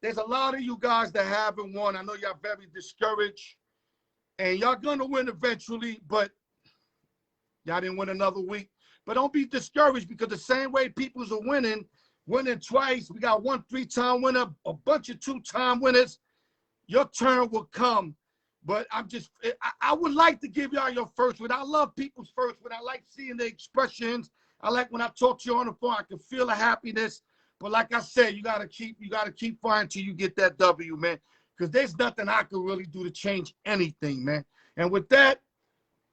There's a lot of you guys that haven't won. I know y'all very discouraged. And y'all gonna win eventually, but y'all didn't win another week. But don't be discouraged, because the same way people's are winning twice. We got one 3-time winner, a bunch of 2-time winners. Your turn will come. But I would like to give y'all your first win. I love people's first win. I like seeing the expressions. I like when I talk to you on the phone, I can feel the happiness. But like I said, you gotta keep fighting till you get that W, man. Because there's nothing I can really do to change anything, man. And with that,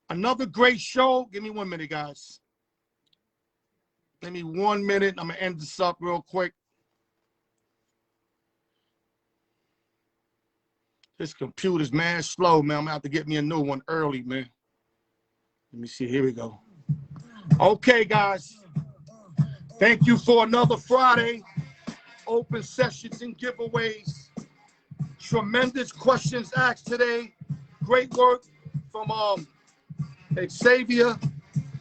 another great show. Give me 1 minute, guys. Give me 1 minute. I'm gonna end this up real quick. This computer's mad slow, man. I'm gonna have to get me a new one early, man. Let me see. Here we go. Okay, guys. Thank you for another Friday. Open sessions and giveaways. Tremendous questions asked today. Great work from Xavier,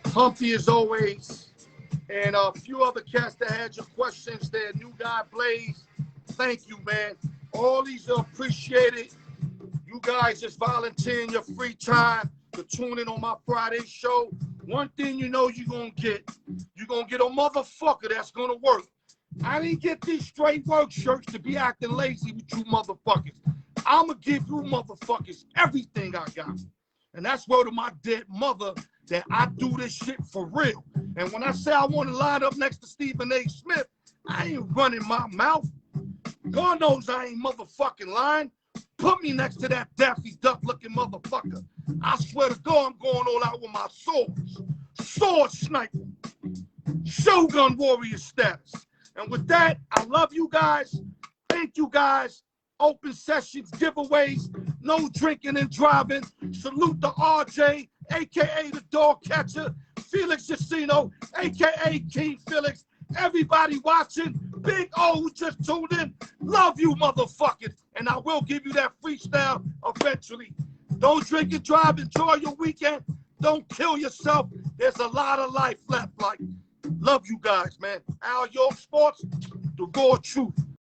Humpty as always, and a few other cats that had your questions there. New guy Blaze. Thank you, man. All these are appreciated. You guys just volunteering your free time to tune in on my Friday show. One thing you know you're going to get a motherfucker that's going to work. I didn't get these straight work shirts to be acting lazy with you motherfuckers. I'm going to give you motherfuckers everything I got. And that's word of my dead mother that I do this shit for real. And when I say I want to line up next to Stephen A. Smith, I ain't running my mouth. God knows I ain't motherfucking lying. Put me next to that Daffy Duck looking motherfucker. I swear to God, I'm going all out with my swords. Sword sniper. Shogun warrior status. And with that, I love you guys. Thank you guys. Open sessions, giveaways, no drinking and driving. Salute to RJ, a.k.a. the dog catcher. Felix Jacino, a.k.a. King Felix. Everybody watching, Big O who just tuned in, love you motherfuckers. And I will give you that freestyle eventually. Don't drink and drive, enjoy your weekend. Don't kill yourself. There's a lot of life left. Love you guys, man. Al York Sports, the raw truth.